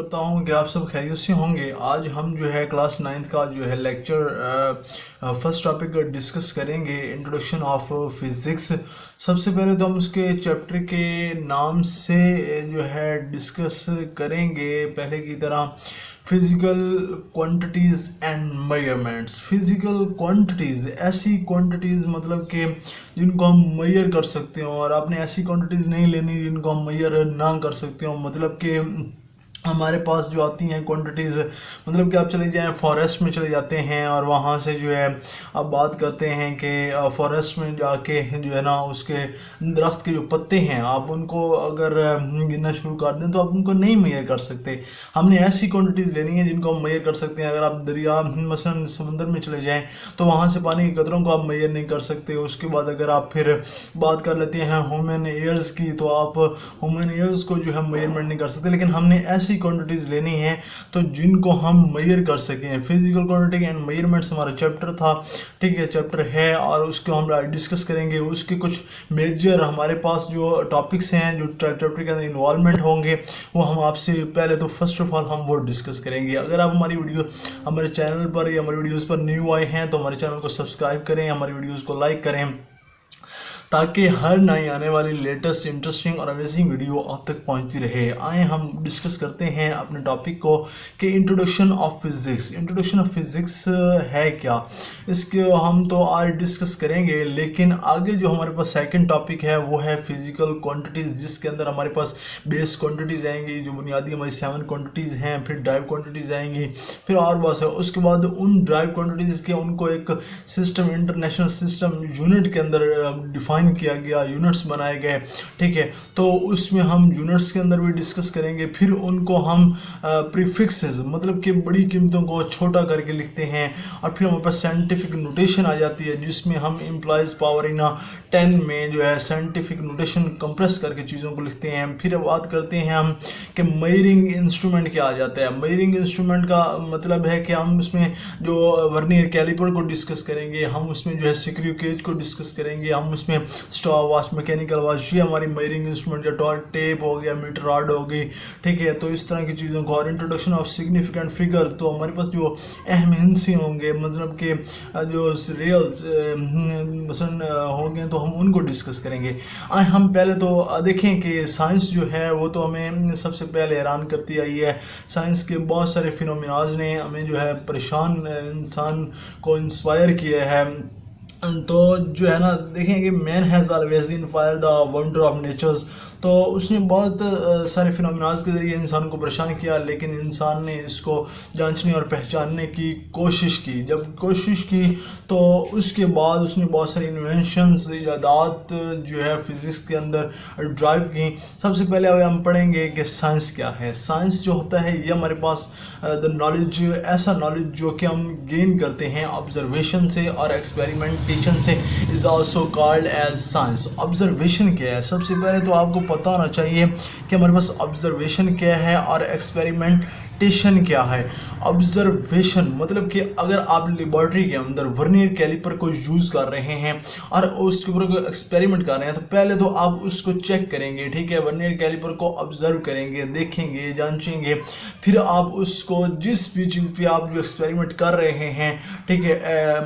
करता हूँ कि आप सब खैरियत से होंगे। आज हम जो है क्लास 9th का जो है लेक्चर फर्स्ट टॉपिक डिस्कस करेंगे, इंट्रोडक्शन ऑफ फिज़िक्स। सबसे पहले तो हम उसके चैप्टर के नाम से जो है डिस्कस करेंगे पहले की तरह, physical quantities and measurements. Physical quantities, ऐसी क्वांटिटीज़ मतलब कि जिनको हम मेजर कर सकते हो, और आपने ऐसी क्वांटिटीज़ नहीं लेनी जिनको हम मेजर ना कर सकते हो। मतलब कि हमारे पास जो आती हैं क्वांटिटीज़, मतलब कि आप चले जाएं फॉरेस्ट में चले जाते हैं और वहाँ से जो है आप बात करते हैं कि फॉरेस्ट में जाके जो है ना उसके दरख्त के जो पत्ते हैं आप उनको अगर गिनना शुरू कर दें तो आप उनको नहीं मेजर कर सकते। हमने ऐसी क्वांटिटीज़ लेनी है जिनको हम मेजर कर सकते हैं। अगर आप दरिया मसलन समंदर में चले जाएँ तो वहाँ से पानी की कतरों को आप मेजर नहीं कर सकते। उसके बाद अगर आप फिर बात कर लेते हैं ह्यूमन ईयर्स की, तो आप ह्यूमन ईयर्स को जो है मेजरमेंट नहीं कर सकते। लेकिन हमने ऐसी क्वांटिटीज लेनी है तो जिनको हम मेजर कर सकें। फिजिकल क्वांटिटी एंड मेजरमेंट्स हमारा चैप्टर था, ठीक है, चैप्टर है, और उसको हम डिस्कस करेंगे। उसके कुछ मेजर हमारे पास जो टॉपिक्स हैं जो चैप्टर के अंदर इन्वॉल्वमेंट होंगे वो हम आपसे पहले तो फर्स्ट ऑफ ऑल हम वो डिस्कस करेंगे। अगर आप हमारी वीडियो हमारे चैनल पर या हमारी वीडियोज़ पर न्यू आए हैं तो हमारे चैनल को सब्सक्राइब करें, हमारी वीडियोज़ को लाइक करें, ताकि हर नई आने वाली लेटेस्ट इंटरेस्टिंग और अमेजिंग वीडियो आप तक पहुंचती रहे। आए हम डिस्कस करते हैं अपने टॉपिक को कि introduction of physics. Introduction of physics है क्या, इसके हम तो आज डिस्कस करेंगे। लेकिन आगे जो हमारे पास सेकंड टॉपिक है वो है फिज़िकल क्वांटिटीज़, जिसके अंदर हमारे पास बेस क्वांटिटीज़ आएंगी, जो बुनियादी हमारी 7 क्वांटिटीज़ हैं, फिर ड्राइव क्वांटिटीज़ आएंगी, फिर और बहुत है। उसके बाद उन ड्राइव क्वांटिटीज़ के उनको एक सिस्टम, इंटरनेशनल सिस्टम यूनिट के अंदर डिफाइन किया गया, यूनिट्स बनाए गए, ठीक है। तो उसमें हम यूनिट्स के अंदर भी डिस्कस करेंगे। फिर उनको हम प्रीफिक्सेस, मतलब कि बड़ी कीमतों को छोटा करके लिखते हैं, और फिर हमारे पास साइंटिफिक नोटेशन आ जाती है जिसमें हम इम्प्लाइज पावर इन 10 में जो है साइंटिफिक नोटेशन कंप्रेस करके चीज़ों को लिखते हैं। फिर बात करते हैं हम कि मेजरिंग इंस्ट्रूमेंट क्या आ जाता है। मेजरिंग इंस्ट्रूमेंट का मतलब है कि हम उसमें जो वर्नियर कैलिपर को डिस्कस करेंगे, हम उसमें जो है स्क्रू गेज को डिस्कस करेंगे, हम उसमें स्टॉप वॉच, मैकेनिकल वॉच, ये हमारी मेजरिंग इंस्ट्रूमेंट, या टेप हो गया, मीटर रॉड हो गई, ठीक है। तो इस तरह की चीज़ों को, और इंट्रोडक्शन ऑफ सिग्निफिकेंट फिगर, तो हमारे पास जो अहम हिस्से होंगे, मतलब कि जो रियल्स मसलन होंगे तो हम उनको डिस्कस करेंगे। आज हम पहले तो देखें कि साइंस जो है वो तो हमें सबसे पहले हैरान करती आई है। साइंस के बहुत सारे फिनोमिनाज ने हमें जो है परेशान, इंसान को इंस्पायर किया है। तो जो है ना, देखें कि man has always inspire the wonder of natures. तो उसने बहुत सारे फिनोमिनाज के ज़रिए इंसान को परेशान किया, लेकिन इंसान ने इसको जांचने और पहचानने की कोशिश की। जब कोशिश की तो उसके बाद उसने बहुत सारी इन्वेंशंस, ईजादात जो है फिज़िक्स के अंदर ड्राइव की। सबसे पहले अब हम पढ़ेंगे कि साइंस क्या है। साइंस जो होता है ये हमारे पास द नॉलेज, ऐसा नॉलेज जो कि हम गेन करते हैं ऑब्जर्वेशन से और एक्सपेरिमेंटेशन से, is also called as science. Observation क्या है, सबसे पहले तो आपको पता होना चाहिए कि हमारे पास ऑब्जर्वेशन क्या है और एक्सपेरिमेंटेशन क्या है। ऑब्जर्वेशन मतलब कि अगर आप लेबॉर्ट्री के अंदर वर्नियर कैलिपर को यूज़ कर रहे हैं और उसके ऊपर कोई एक्सपेरिमेंट कर रहे हैं, तो पहले तो आप उसको चेक करेंगे, ठीक है, वर्नियर कैलिपर को ऑब्जर्व करेंगे, देखेंगे, जांचेंगे। फिर आप उसको जिस भी चीज़ पे आप जो एक्सपेरिमेंट कर रहे हैं, ठीक है,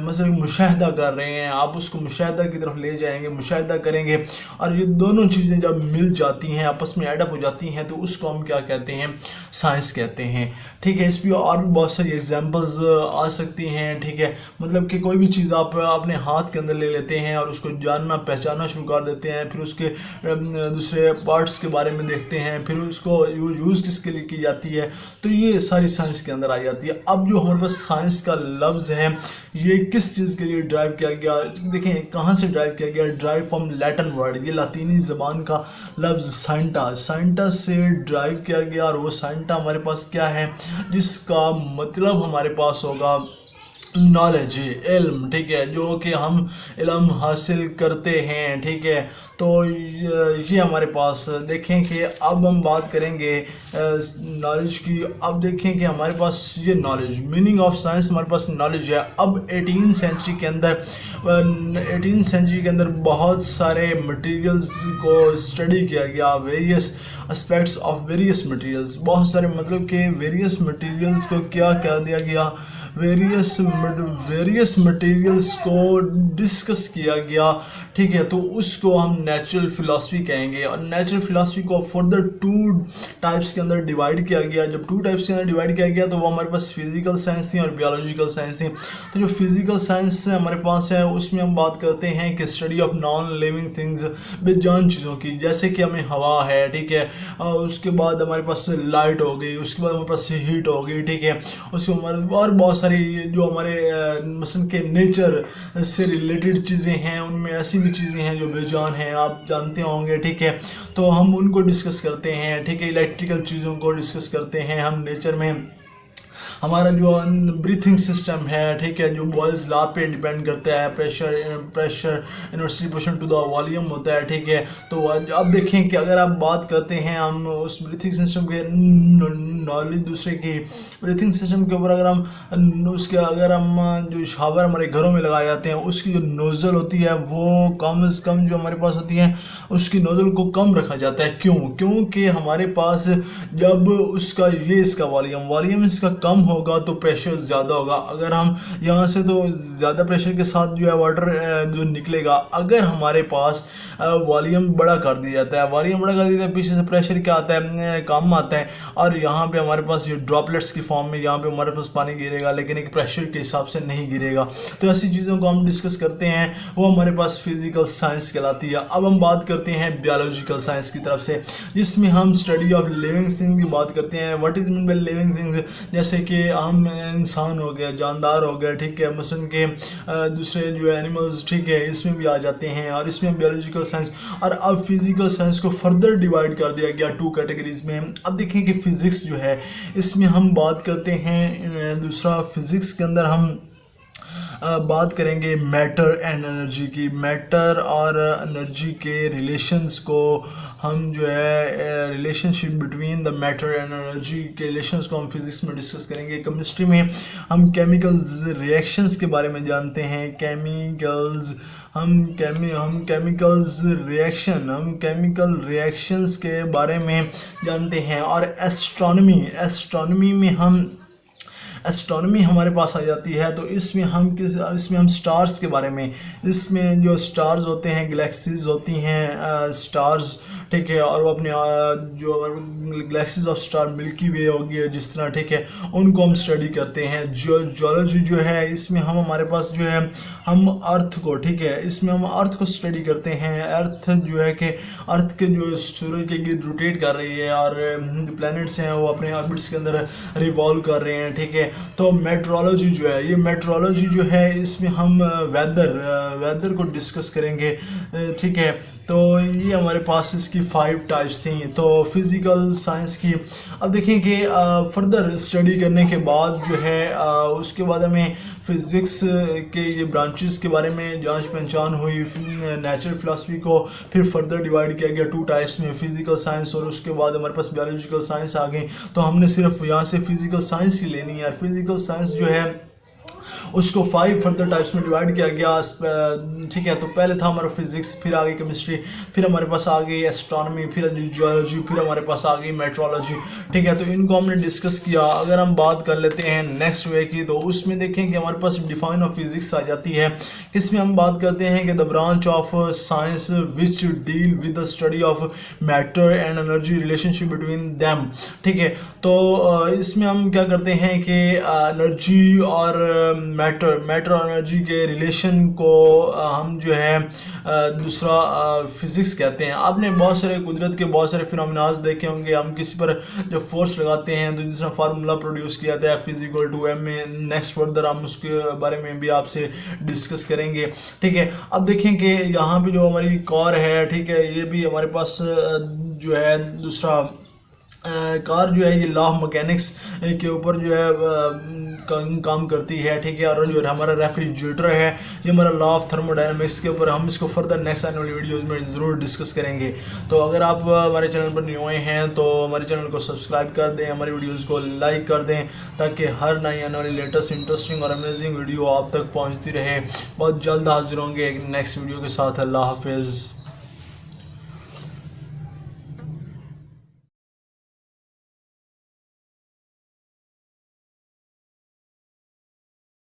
मतलब मुशाहिदा कर रहे हैं, आप उसको मुशाहिदा की तरफ ले जाएंगे, मुशाहिदा करेंगे, और ये दोनों चीज़ें जब मिल जाती हैं, आपस में एडअप हो जाती हैं, तो उसको हम क्या कहते हैं, साइंस कहते हैं, ठीक है। इस पर और भी बहुत सारी एग्जांपल्स आ सकती हैं, ठीक है। मतलब कि कोई भी चीज़ आप अपने हाथ के अंदर ले लेते हैं और उसको जानना पहचानना शुरू कर देते हैं, फिर उसके दूसरे पार्ट्स के बारे में देखते हैं, फिर उसको यूज़ किसके लिए की जाती है, तो ये सारी साइंस के अंदर आ जाती है। अब जो हमारे पास साइंस का लफ्ज़ है ये किस चीज़ के लिए ड्राइव किया गया, देखें कहाँ से ड्राइव किया गया, ड्राइव फ्रॉम लैटिन वर्ड, ये लातीनी ज़बान का लफ्ज़ साइंटा, साइंटा से ड्राइव किया गया। और वो साइंटा हमारे पास क्या है, जिसका मतलब हमारे पास होगा नॉलेज, इल्म, ठीक है, जो कि हम इल्म हासिल करते हैं, ठीक है। तो ये हमारे पास देखें कि अब हम बात करेंगे नॉलेज की। अब देखें कि हमारे पास ये नॉलेज, मीनिंग ऑफ साइंस, हमारे पास नॉलेज है। अब 18वीं सेंचुरी के अंदर 18वीं सेंचुरी के अंदर बहुत सारे मटेरियल्स को स्टडी किया गया, various aspects of various materials, बहुत सारे मतलब कि वेरियस मटेरियल्स को क्या कह दिया गया, वेरियस मटेरियल्स को डिस्कस किया गया, ठीक है। तो उसको हम नेचुरल फिलॉसफी कहेंगे। और नेचुरल फिलॉसफी को फर्दर 2 टाइप्स के अंदर डिवाइड किया गया। जब 2 टाइप्स के अंदर डिवाइड किया गया तो वो हमारे पास फिजिकल साइंस थी और बायोलॉजिकल साइंस थी। तो जो फिजिकल साइंस हमारे पास है उसमें हम बात करते हैं कि study of non living things, बेजान चीज़ों की, जैसे कि हमें हवा है, ठीक है, उसके बाद हमारे पास लाइट हो गई, उसके बाद हमारे पास हीट हो गई, ठीक है, उसके हमारे और बहुत सारी जो हमारे मसलन के नेचर से रिलेटेड चीज़ें हैं, उनमें ऐसी भी चीज़ें हैं जो बेजान हैं, आप जानते होंगे, ठीक है। तो हम उनको डिस्कस करते हैं, ठीक है। इलेक्ट्रिकल चीज़ों को डिस्कस करते हैं हम नेचर में। हमारा जो ब्रीथिंग सिस्टम है, ठीक है, जो बॉयल्स लॉ पे डिपेंड करता है, pressure inversely proportional to the volume होता है, ठीक है। तो अब देखें कि अगर आप बात करते हैं हम उस ब्रीथिंग सिस्टम के नॉलेज, दूसरे की ब्रीथिंग सिस्टम के ऊपर, अगर हम जो शावर हमारे घरों में लगाए जाते हैं उसकी जो नोज़ल होती है वो कम से कम जो हमारे पास होती है उसकी नोज़ल को कम रखा जाता है। क्योंकि हमारे पास जब इसका वॉल्यूम इसका कम होगा तो प्रेशर ज़्यादा होगा। अगर हम यहाँ से तो ज़्यादा प्रेशर के साथ जो है वाटर जो निकलेगा, अगर हमारे पास वॉल्यूम बड़ा कर दिया जाता है, पीछे से प्रेशर क्या आता है, कम आता है, और यहाँ पे हमारे पास ये ड्रॉपलेट्स की फॉर्म में यहाँ पे हमारे पास पानी गिरेगा, लेकिन एक प्रेशर के हिसाब से नहीं गिरेगा। तो ऐसी चीज़ों को हम डिस्कस करते हैं, वो हमारे पास फिजिकल साइंस कहलाती है। अब हम बात करते हैं बायोलॉजिकल साइंस की तरफ से, जिसमें हम स्टडी ऑफ लिविंग थिंग्स की बात करते हैं। What is mean by living things, जैसे कि हम इंसान हो गया, जानदार हो गया, ठीक है, मसलन के दूसरे जो एनिमल्स, ठीक है, इसमें भी आ जाते हैं, और इसमें बायोलॉजिकल साइंस। और अब फिजिकल साइंस को फर्दर डिवाइड कर दिया गया 2 कैटेगरीज में। अब देखें कि फिजिक्स जो है इसमें हम बात करते हैं, दूसरा फिजिक्स के अंदर हम बात करेंगे मैटर एंड एनर्जी की। मैटर और एनर्जी के रिलेशंस को हम जो है relationship between the matter and energy के रिलेशंस को हम फिज़िक्स में डिस्कस करेंगे। केमिस्ट्री में हम केमिकल्स रिएक्शंस के बारे में जानते हैं। हम केमिकल रिएक्शंस के बारे में जानते हैं। और एस्ट्रोनॉमी में एस्ट्रोनॉमी हमारे पास आ जाती है। तो इसमें हम स्टार्स के बारे में, इसमें जो स्टार्स होते हैं, गैलेक्सीज होती हैं, स्टार्स, ठीक है, और वो अपने जो गैलेक्सीज ऑफ स्टार मिल्की वे होगी जिस तरह, ठीक है, उनको हम स्टडी करते हैं। जियोलॉजी जो है इसमें हमारे पास जो है हम अर्थ को, ठीक है, इसमें हम अर्थ को स्टडी करते हैं। अर्थ जो है कि अर्थ के जो सूरज के गिर्द रोटेट कर रही है, और जो प्लैनेट्स हैं वो अपने ऑर्बिट्स के अंदर रिवॉल्व कर रहे हैं, ठीक है। तो मेट्रोलॉजी जो है, ये मेट्रोलॉजी जो है इसमें हम वेदर को डिस्कस करेंगे, ठीक है। तो ये हमारे पास इसकी 5 टाइप्स थी। तो फिज़िकल साइंस की अब देखें कि फर्दर स्टडी करने के बाद जो है उसके बाद हमें फ़िज़िक्स के ये ब्रांचेस के बारे में जांच पहचान हुई। नेचुरल फ़िलासफ़ी को फिर फर्दर डिवाइड किया गया 2 टाइप्स में, फ़िज़िकल साइंस, और उसके बाद हमारे पास बायोलॉजिकल साइंस आ गई। तो हमने सिर्फ यहाँ से फ़िज़िकल साइंस ही लेनी है। फिज़िकल साइंस जो है उसको 5 फर्दर टाइप्स में डिवाइड किया गया, ठीक है। तो पहले था हमारा फिजिक्स, फिर आ गई केमिस्ट्री, फिर हमारे पास आ गई एस्ट्रोनॉमी, फिर जियोलॉजी, फिर हमारे पास आ गई मेट्रोलॉजी, ठीक है। तो इनको हमने डिस्कस किया। अगर हम बात कर लेते हैं नेक्स्ट वे की, तो उसमें देखें कि हमारे पास डिफाइन ऑफ फिजिक्स आ जाती है। इसमें हम बात करते हैं कि the branch of science which deal with the study of matter and energy relationship between them, ठीक है। तो इसमें हम क्या करते हैं कि एनर्जी और मैटर और एनर्जी के रिलेशन को हम जो है दूसरा फिज़िक्स कहते हैं। आपने बहुत सारे कुदरत के बहुत सारे फिनोमेनास देखे होंगे। हम किसी पर जब फोर्स लगाते हैं तो दूसरा फार्मूला प्रोड्यूस किया जाता है F=m में। नेक्स्ट फर्दर हम उसके बारे में भी आपसे डिस्कस करेंगे, ठीक है। अब देखें कि यहाँ पे जो हमारी कार है, ठीक है, ये भी हमारे पास जो है दूसरा कार जो है ये लॉ ऑफ मैकेनिक्स के ऊपर जो है काम करती है, ठीक है। और जो हमारा रेफ्रिजरेटर है, ये हमारा लॉ ऑफ थर्मोडायनामिक्स के ऊपर हम इसको फर्दर नेक्स्ट आने वाली वीडियोज़ में ज़रूर डिस्कस करेंगे। तो अगर आप हमारे चैनल पर न्यू आए हैं तो हमारे चैनल को सब्सक्राइब कर दें, हमारी वीडियोज़ को लाइक कर दें, ताकि हर नई आने वाली लेटेस्ट इंटरेस्टिंग और अमेजिंग वीडियो आप तक पहुँचती रहे। बहुत जल्द हाजिर होंगे एक नेक्स्ट वीडियो के साथ। अल्लाह हाफिज़।